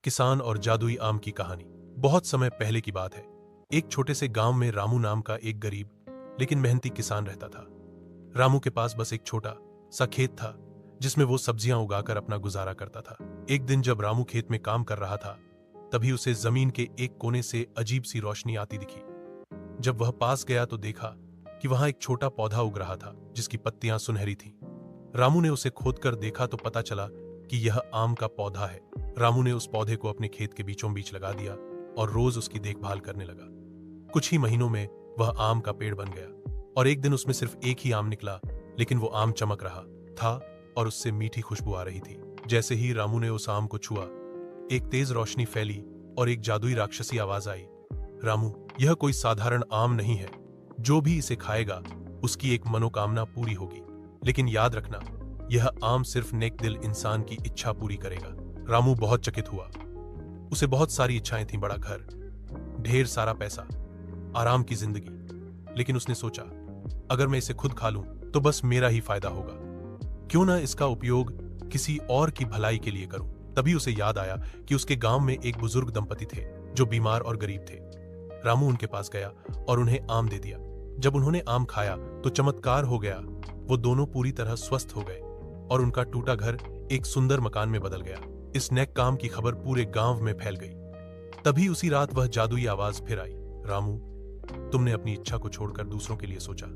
किसान और जादुई आम की कहानी। बहुत समय पहले की बात है। एक छोटे से गांव में रामू नाम का एक गरीब लेकिन मेहनती किसान रहता था। रामू के पास बस एक छोटा सा खेत था जिसमें वो सब्जियां उगाकर अपना गुजारा करता था। एक दिन जब रामू खेत में काम कर रहा था तभी उसे जमीन के एक कोने से अजीब सी रोशनी आती दिखी। जब वह पास गया तो देखा कि वहां एक छोटा पौधा उग रहा था जिसकी पत्तियां सुनहरी थीं। रामू ने उसे खोदकर देखा तो पता चला कि यह आम का पौधा है। रामू ने उस पौधे को अपने खेत के बीचों बीच लगा दिया और रोज उसकी देखभाल करने लगा। कुछ ही महीनों में वह आम का पेड़ बन गया और एक दिन उसमें सिर्फ एक ही आम निकला, लेकिन वो आम चमक रहा था और उससे मीठी खुशबू आ रही थी। जैसे ही रामू ने उस आम को छुआ, एक तेज रोशनी फैली और एक जादुई राक्षसी आवाज आई, रामू, यह कोई साधारण आम नहीं है। जो भी इसे खाएगा उसकी एक मनोकामना पूरी होगी, लेकिन याद रखना, यह आम सिर्फ नेक दिल इंसान की इच्छा पूरी करेगा। रामू बहुत चकित हुआ। उसे बहुत सारी इच्छाएं थीं, बड़ा घर, ढेर सारा पैसा, आराम की जिंदगी। लेकिन उसने सोचा, अगर मैं इसे खुद खा लूं तो बस मेरा ही फायदा होगा। क्यों ना इसका उपयोग किसी और की भलाई के लिए करूं। तभी उसे याद आया कि उसके गांव में एक बुजुर्ग दंपति थे जो बीमार और गरीब थे। रामू उनके पास गया और उन्हें आम दे दिया। जब उन्होंने आम खाया तो चमत्कार हो गया। वो दोनों पूरी तरह स्वस्थ हो गए और उनका टूटा घर एक सुंदर मकान में बदल गया। इस नेक काम की खबर पूरे गांव में फैल गई। तभी उसी रात वह जादुई आवाज फिर आई, रामू, तुमने अपनी इच्छा को छोड़कर दूसरों के लिए सोचा,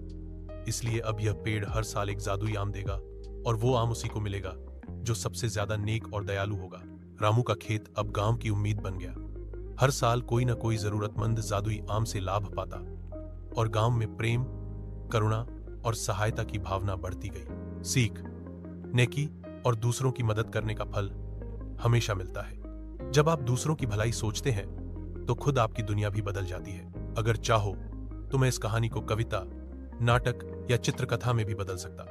इसलिए अब यह पेड़ हर साल एक जादुई आम देगा और वो आम उसी को मिलेगा जो सबसे ज्यादा नेक और दयालु होगा। रामू का खेत अब गांव की उम्मीद बन गया। हर साल कोई ना कोई जरूरतमंद जादुई आम से लाभ पाता और गांव में प्रेम, करुणा और सहायता की भावना बढ़ती गई। सीख, नेकी और दूसरों की मदद करने का फल हमेशा मिलता है। जब आप दूसरों की भलाई सोचते हैं तो खुद आपकी दुनिया भी बदल जाती है। अगर चाहो तो मैं इस कहानी को कविता, नाटक या चित्रकथा में भी बदल सकता।